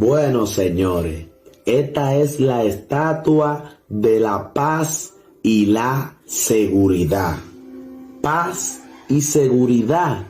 Bueno, señores, esta es la estatua de la paz y la seguridad. Paz y seguridad.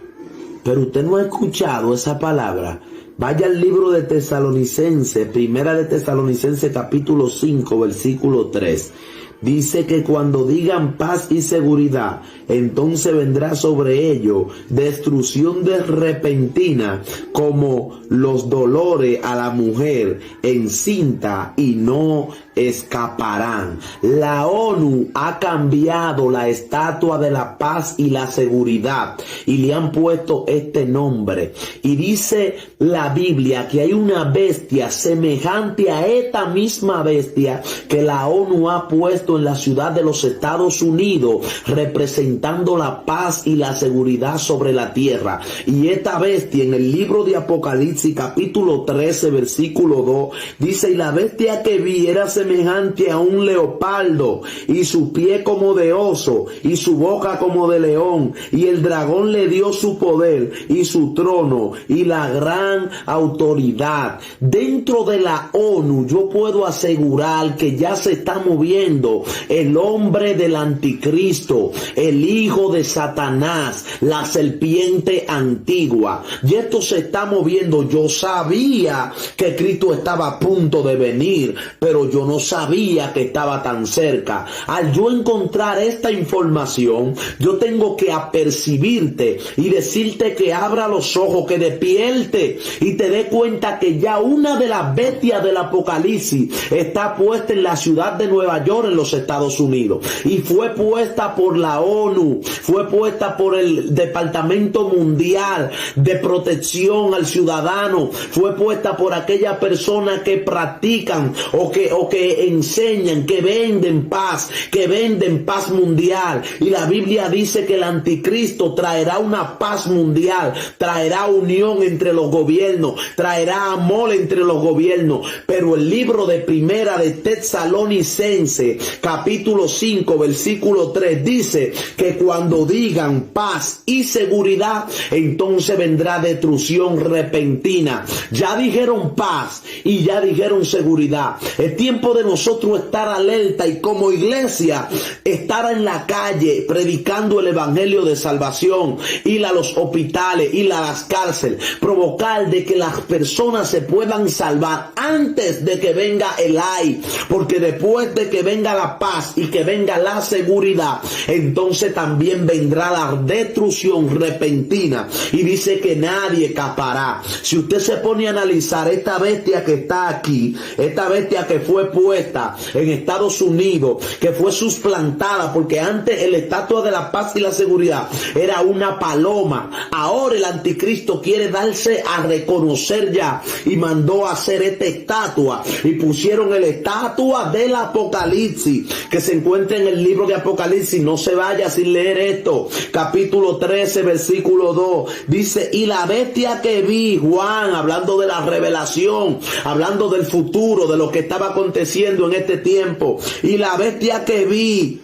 Pero usted no ha escuchado esa palabra. Vaya al libro de Tesalonicenses, primera de Tesalonicenses capítulo 5, versículo 3. Dice que cuando digan paz y seguridad, entonces vendrá sobre ellos destrucción repentina, como los dolores a la mujer encinta, y no escaparán. La ONU ha cambiado la estatua de la paz y la seguridad y le han puesto este nombre. Y dice la Biblia que hay una bestia semejante a esta misma bestia que la ONU ha puesto en la ciudad de los Estados Unidos, representando la paz y la seguridad sobre la tierra. Y esta bestia, en el libro de Apocalipsis capítulo 13 versículo 2, dice: y la bestia que vi era semejante a un leopardo, y su pie como de oso, y su boca como de león, y el dragón le dio su poder y su trono y la gran autoridad. Dentro de la ONU yo puedo asegurar que ya se está moviendo el hombre del anticristo, el hijo de Satanás, la serpiente antigua. Y esto se está moviendo. Yo sabía que Cristo estaba a punto de venir, pero yo no sabía que estaba tan cerca. Al yo encontrar esta información, yo tengo que apercibirte y decirte que abra los ojos, que despierte y te dé cuenta que ya una de las bestias del Apocalipsis está puesta en la ciudad de Nueva York, en los Estados Unidos, y fue puesta por la ONU, fue puesta por el Departamento Mundial de Protección al Ciudadano, fue puesta por aquellas personas que practican o que enseñan, que venden paz mundial. Y la Biblia dice que el anticristo traerá una paz mundial, traerá unión entre los gobiernos, traerá amor entre los gobiernos. Pero el libro de primera de Tesalonicenses capítulo 5 versículo 3 dice que cuando digan paz y seguridad, entonces vendrá destrucción repentina. Ya dijeron paz y ya dijeron seguridad. Es tiempo de nosotros estar alerta y como iglesia estar en la calle predicando el evangelio de salvación, ir a los hospitales, ir a las cárceles, provocar de que las personas se puedan salvar antes de que venga el ay, porque después de que venga la paz y que venga la seguridad, entonces también vendrá la destrucción repentina. Y dice que nadie escapará. Si usted se pone a analizar esta bestia que está aquí, esta bestia que fue puesta en Estados Unidos, que fue suplantada, porque antes el estatua de la paz y la seguridad era una paloma. Ahora el anticristo quiere darse a reconocer ya y mandó a hacer esta estatua y pusieron el estatua del Apocalipsis, que se encuentra en el libro de Apocalipsis. No se vaya sin leer esto. Capítulo 13 versículo 2 dice: y la bestia que vi, Juan, hablando de la revelación, hablando del futuro, de lo que estaba aconteciendo en este tiempo, y la bestia que vi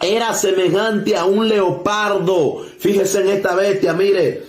era semejante a un leopardo. Fíjese en esta bestia, mire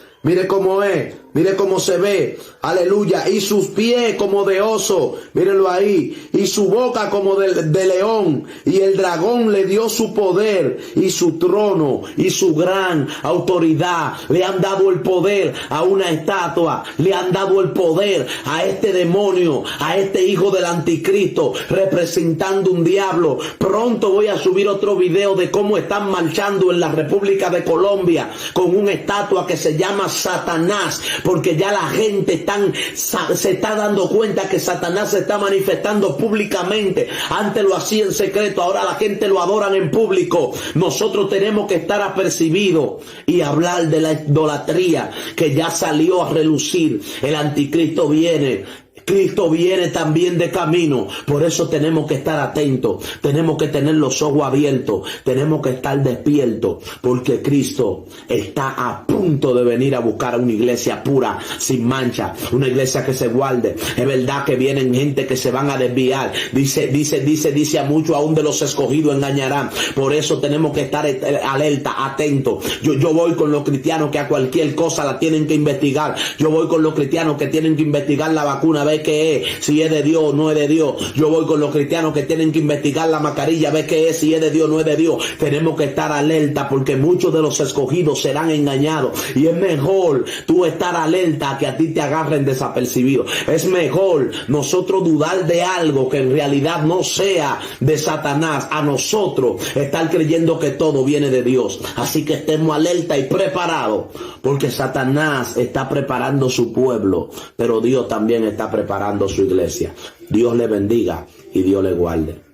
cómo es, mire cómo se ve, aleluya, y sus pies como de oso, mírenlo ahí, y su boca como de león, y el dragón le dio su poder y su trono y su gran autoridad. Le han dado el poder a una estatua, le han dado el poder a este demonio, a este hijo del anticristo, representando un diablo. Pronto voy a subir otro video de cómo están marchando en la República de Colombia con una estatua que se llama Satanás, porque ya la gente se está dando cuenta que Satanás se está manifestando públicamente. Antes lo hacía en secreto, ahora la gente lo adoran en público. Nosotros tenemos que estar apercibidos y hablar de la idolatría que ya salió a relucir. El anticristo viene. Cristo viene también de camino. Por eso tenemos que estar atentos, tenemos que tener los ojos abiertos, tenemos que estar despiertos, porque Cristo está a punto de venir a buscar a una iglesia pura, sin mancha, una iglesia que se guarde. Es verdad que vienen gente que se van a desviar, dice a muchos aún de los escogidos engañarán. Por eso tenemos que estar alerta, atentos. Yo voy con los cristianos que a cualquier cosa la tienen que investigar. Yo voy con los cristianos que tienen que investigar la vacuna, ver ver qué es, si es de Dios o no es de Dios. Yo voy con los cristianos que tienen que investigar la mascarilla, ver qué es, si es de Dios o no es de Dios. Tenemos que estar alerta porque muchos de los escogidos serán engañados. Y es mejor tú estar alerta que a ti te agarren desapercibido. Es mejor nosotros dudar de algo que en realidad no sea de Satanás, a nosotros estar creyendo que todo viene de Dios. Así que estemos alerta y preparados, porque Satanás está preparando su pueblo, pero Dios también está preparando su iglesia. Dios le bendiga y Dios le guarde.